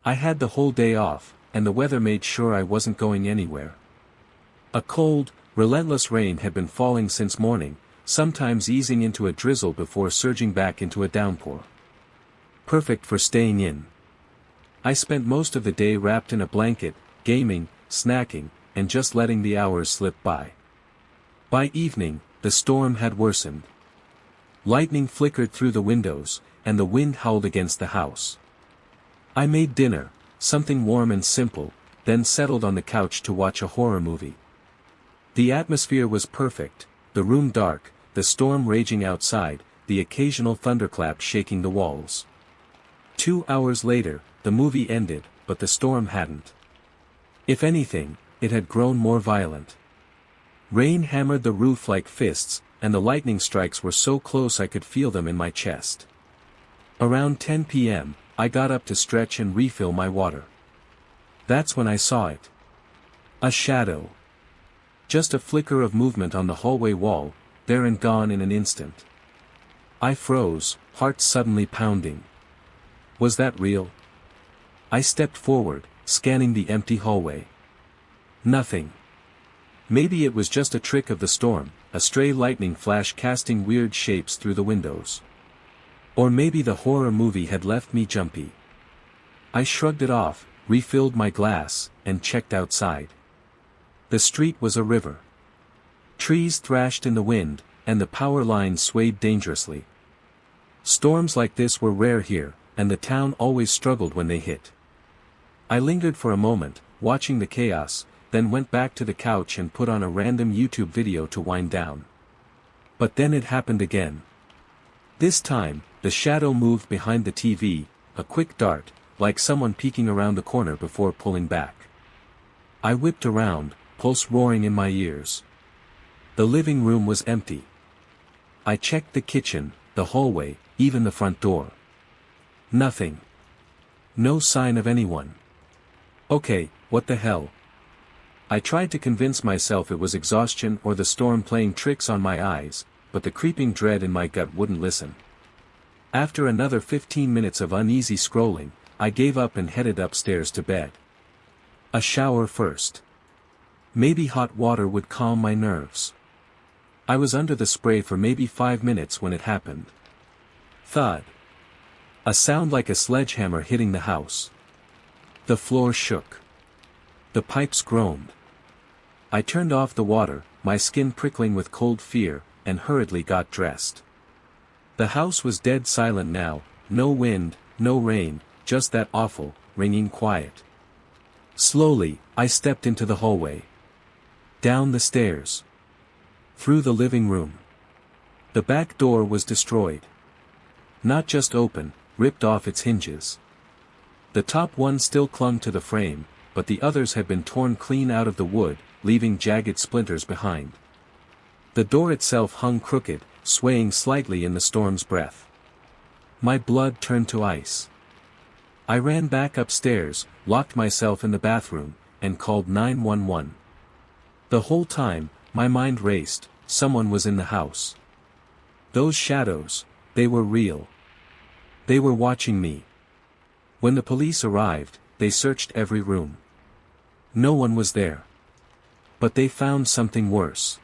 I had the whole day off, and the weather made sure I wasn't going anywhere. A cold, relentless rain had been falling since morning, sometimes easing into a drizzle before surging back into a downpour. Perfect for staying in. I spent most of the day wrapped in a blanket, gaming, snacking, and just letting the hours slip by. By evening, the storm had worsened. Lightning flickered through the windows, and the wind howled against the house. I made dinner, something warm and simple, then settled on the couch to watch a horror movie. The atmosphere was perfect, the room dark, the storm raging outside, the occasional thunderclap shaking the walls. 2 hours later, the movie ended, but the storm hadn't. If anything, it had grown more violent. Rain hammered the roof like fists, and the lightning strikes were so close I could feel them in my chest. Around 10 p.m., I got up to stretch and refill my water. That's when I saw it. A shadow. Just a flicker of movement on the hallway wall, there and gone in an instant. I froze, heart suddenly pounding. Was that real? I stepped forward, scanning the empty hallway. Nothing. Maybe it was just a trick of the storm, a stray lightning flash casting weird shapes through the windows. Or maybe the horror movie had left me jumpy. I shrugged it off, refilled my glass, and checked outside. The street was a river. Trees thrashed in the wind, and the power lines swayed dangerously. Storms like this were rare here, and the town always struggled when they hit. I lingered for a moment, watching the chaos, then went back to the couch and put on a random YouTube video to wind down. But then it happened again. This time, the shadow moved behind the TV, a quick dart, like someone peeking around the corner before pulling back. I whipped around, pulse roaring in my ears. The living room was empty. I checked the kitchen, the hallway, even the front door. Nothing. No sign of anyone. Okay, what the hell? I tried to convince myself it was exhaustion or the storm playing tricks on my eyes, but the creeping dread in my gut wouldn't listen. After another 15 minutes of uneasy scrolling, I gave up and headed upstairs to bed. A shower first. Maybe hot water would calm my nerves. I was under the spray for maybe 5 minutes when it happened. Thud. A sound like a sledgehammer hitting the house. The floor shook. The pipes groaned. I turned off the water, my skin prickling with cold fear, and hurriedly got dressed. The house was dead silent now, no wind, no rain, just that awful, ringing quiet. Slowly, I stepped into the hallway. Down the stairs. Through the living room. The back door was destroyed. Not just open, ripped off its hinges. The top one still clung to the frame, but the others had been torn clean out of the wood, leaving jagged splinters behind. The door itself hung crooked, swaying slightly in the storm's breath. My blood turned to ice. I ran back upstairs, locked myself in the bathroom, and called 911. The whole time, my mind raced, someone was in the house. Those shadows, they were real. They were watching me. When the police arrived, they searched every room. No one was there. But they found something worse.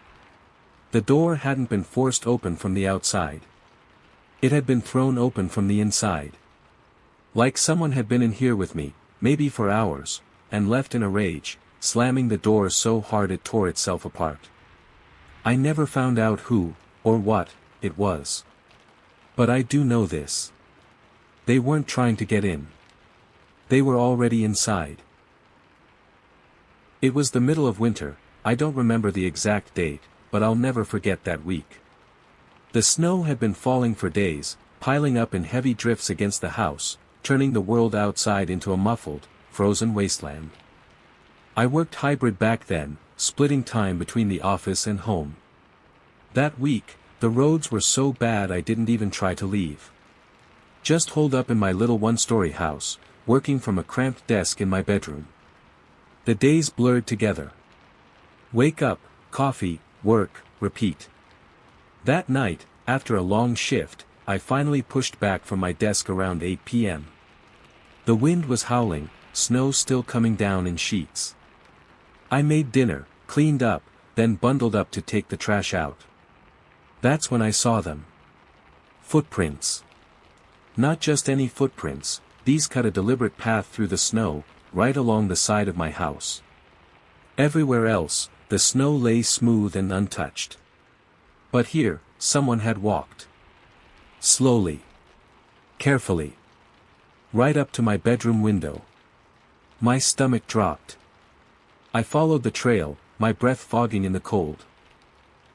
The door hadn't been forced open from the outside. It had been thrown open from the inside. Like someone had been in here with me, maybe for hours, and left in a rage, slamming the door so hard it tore itself apart. I never found out who, or what, it was. But I do know this. They weren't trying to get in. They were already inside. It was the middle of winter, I don't remember the exact date, but I'll never forget that week. The snow had been falling for days, piling up in heavy drifts against the house, turning the world outside into a muffled, frozen wasteland. I worked hybrid back then, splitting time between the office and home. That week, the roads were so bad I didn't even try to leave. Just holed up in my little one-story house, working from a cramped desk in my bedroom. The days blurred together. Wake up, coffee, work, repeat. That night, after a long shift, I finally pushed back from my desk around 8 p.m. The wind was howling, snow still coming down in sheets. I made dinner, cleaned up, then bundled up to take the trash out. That's when I saw them. Footprints. Not just any footprints, these cut a deliberate path through the snow, right along the side of my house. Everywhere else, the snow lay smooth and untouched. But here, someone had walked. Slowly. Carefully. Right up to my bedroom window. My stomach dropped. I followed the trail, my breath fogging in the cold.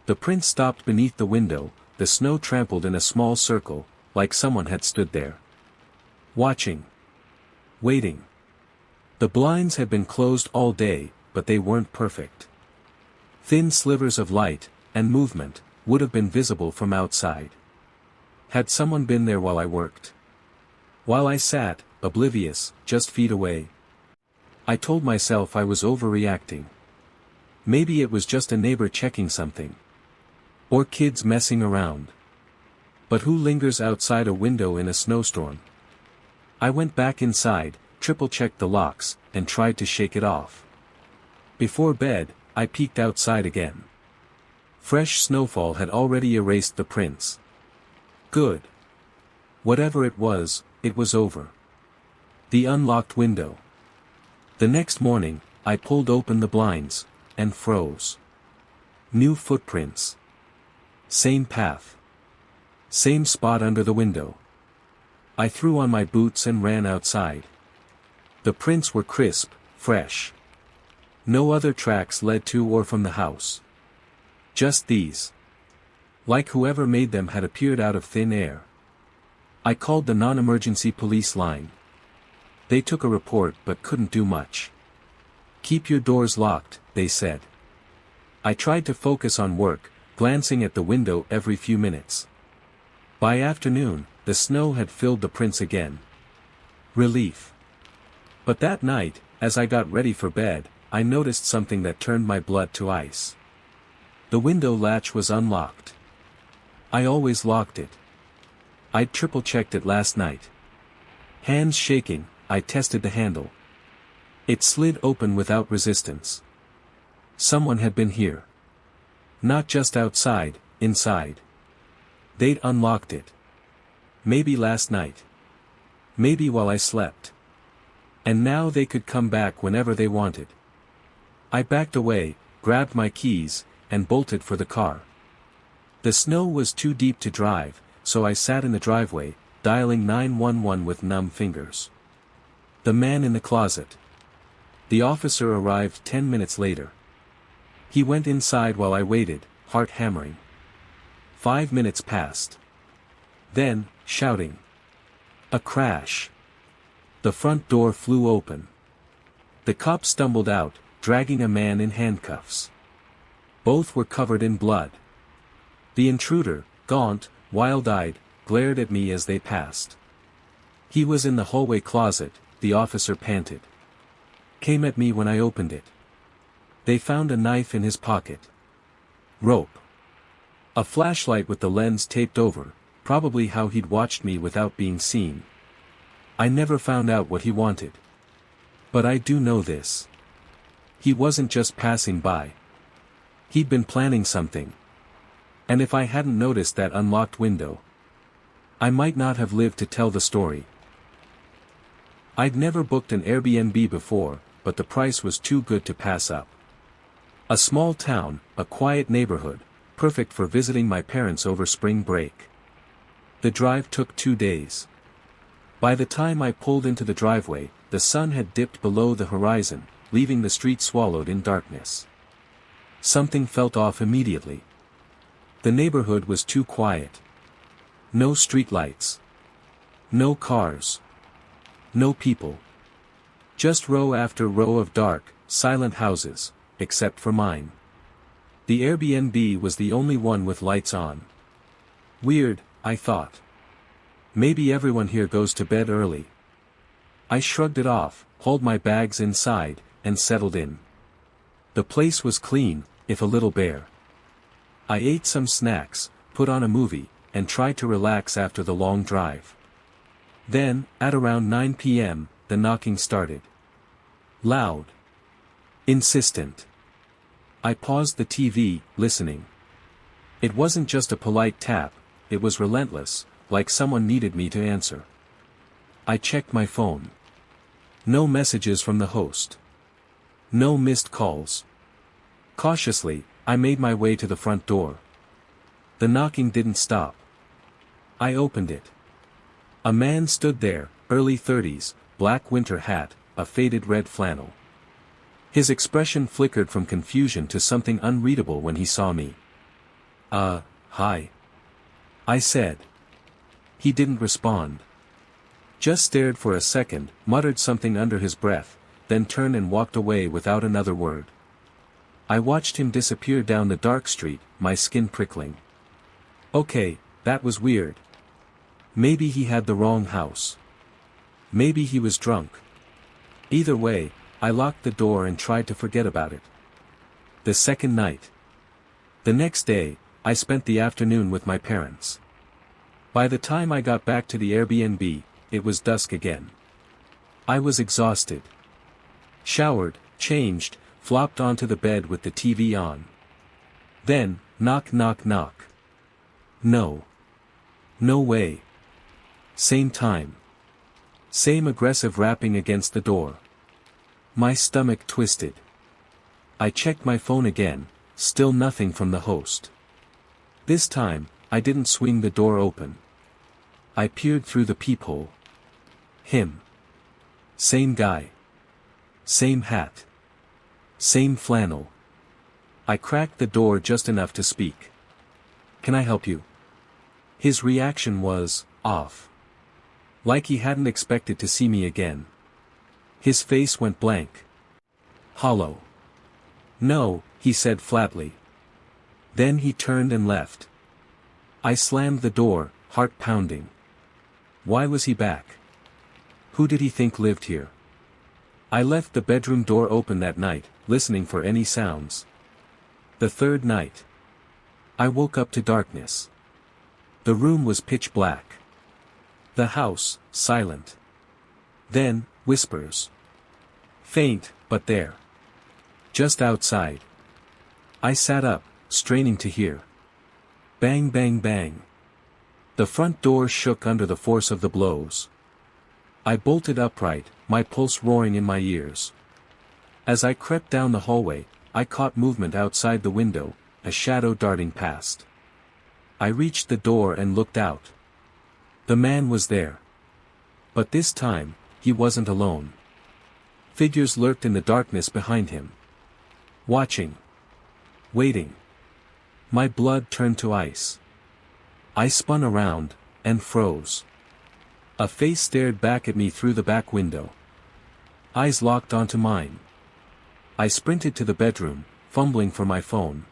The prints stopped beneath the window, the snow trampled in a small circle, like someone had stood there. Watching. Waiting. The blinds had been closed all day, but they weren't perfect. Thin slivers of light, and movement, would have been visible from outside. Had someone been there while I worked? While I sat, oblivious, just feet away. I told myself I was overreacting. Maybe it was just a neighbor checking something. Or kids messing around. But who lingers outside a window in a snowstorm? I went back inside, triple-checked the locks, and tried to shake it off. Before bed, I peeked outside again. Fresh snowfall had already erased the prints. Good. Whatever it was over. The unlocked window. The next morning, I pulled open the blinds, and froze. New footprints. Same path. Same spot under the window. I threw on my boots and ran outside. The prints were crisp, fresh. No other tracks led to or from the house. Just these. Like whoever made them had appeared out of thin air. I called the non-emergency police line. They took a report but couldn't do much. Keep your doors locked, they said. I tried to focus on work, glancing at the window every few minutes. By afternoon, the snow had filled the prints again. Relief. But that night, as I got ready for bed, I noticed something that turned my blood to ice. The window latch was unlocked. I always locked it. I'd triple-checked it last night. Hands shaking, I tested the handle. It slid open without resistance. Someone had been here. Not just outside, inside. They'd unlocked it. Maybe last night. Maybe while I slept. And now they could come back whenever they wanted. I backed away, grabbed my keys, and bolted for the car. The snow was too deep to drive, so I sat in the driveway, dialing 911 with numb fingers. The man in the closet. The officer arrived 10 minutes later. He went inside while I waited, heart hammering. 5 minutes passed. Then, shouting. A crash. The front door flew open. The cop stumbled out, dragging a man in handcuffs. Both were covered in blood. The intruder, gaunt, wild-eyed, glared at me as they passed. He was in the hallway closet, the officer panted. Came at me when I opened it. They found a knife in his pocket. Rope. A flashlight with the lens taped over, probably how he'd watched me without being seen. I never found out what he wanted. But I do know this. He wasn't just passing by. He'd been planning something. And if I hadn't noticed that unlocked window, I might not have lived to tell the story. I'd never booked an Airbnb before, but the price was too good to pass up. A small town, a quiet neighborhood, perfect for visiting my parents over spring break. The drive took 2 days. By the time I pulled into the driveway, the sun had dipped below the horizon, leaving the street swallowed in darkness. Something felt off immediately. The neighborhood was too quiet. No streetlights. No cars. No people. Just row after row of dark, silent houses, except for mine. The Airbnb was the only one with lights on. Weird, I thought. Maybe everyone here goes to bed early. I shrugged it off, hauled my bags inside, and settled in. The place was clean, if a little bare. I ate some snacks, put on a movie, and tried to relax after the long drive. Then, at around 9 p.m., the knocking started. Loud. Insistent. I paused the TV, listening. It wasn't just a polite tap, it was relentless, like someone needed me to answer. I checked my phone. No messages from the host. No missed calls. Cautiously, I made my way to the front door. The knocking didn't stop. I opened it. A man stood there, early 30s, black winter hat, a faded red flannel. His expression flickered from confusion to something unreadable when he saw me. Hi. I said. He didn't respond. Just stared for a second, muttered something under his breath, then turned and walked away without another word. I watched him disappear down the dark street, my skin prickling. Okay, that was weird. Maybe he had the wrong house. Maybe he was drunk. Either way, I locked the door and tried to forget about it. The second night. The next day, I spent the afternoon with my parents. By the time I got back to the Airbnb, it was dusk again. I was exhausted. Showered, changed, flopped onto the bed with the TV on. Then, knock knock knock. No. No way. Same time. Same aggressive rapping against the door. My stomach twisted. I checked my phone again, still nothing from the host. This time, I didn't swing the door open. I peered through the peephole. Him. Same guy. Same hat. Same flannel. I cracked the door just enough to speak. Can I help you? His reaction was, off. Like he hadn't expected to see me again. His face went blank. Hollow. No, he said flatly. Then he turned and left. I slammed the door, heart pounding. Why was he back? Who did he think lived here? I left the bedroom door open that night, listening for any sounds. The third night. I woke up to darkness. The room was pitch black. The house, silent. Then, whispers. Faint, but there. Just outside. I sat up, straining to hear. Bang bang bang. The front door shook under the force of the blows. I bolted upright, my pulse roaring in my ears. As I crept down the hallway, I caught movement outside the window, a shadow darting past. I reached the door and looked out. The man was there. But this time, he wasn't alone. Figures lurked in the darkness behind him. Watching. Waiting. My blood turned to ice. I spun around, and froze. A face stared back at me through the back window. Eyes locked onto mine. I sprinted to the bedroom, fumbling for my phone.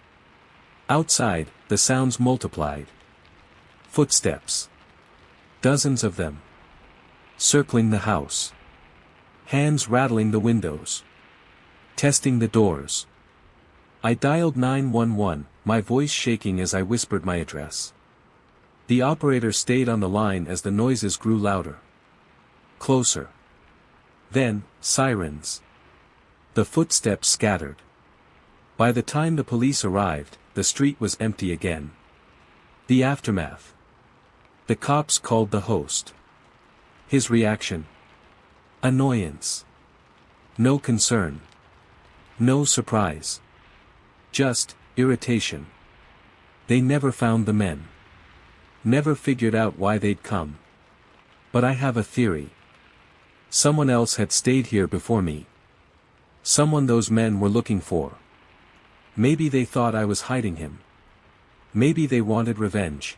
Outside, the sounds multiplied. Footsteps. Dozens of them. Circling the house. Hands rattling the windows. Testing the doors. I dialed 911, my voice shaking as I whispered my address. The operator stayed on the line as the noises grew louder. Closer. Then, sirens. The footsteps scattered. By the time the police arrived, the street was empty again. The aftermath. The cops called the host. His reaction. Annoyance. No concern. No surprise. Just, irritation. They never found the men. Never figured out why they'd come. But I have a theory. Someone else had stayed here before me. Someone those men were looking for. Maybe they thought I was hiding him. Maybe they wanted revenge.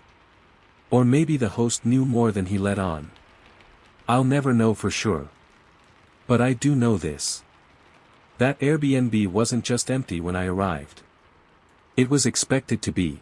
Or maybe the host knew more than he let on. I'll never know for sure. But I do know this. That Airbnb wasn't just empty when I arrived. It was expected to be.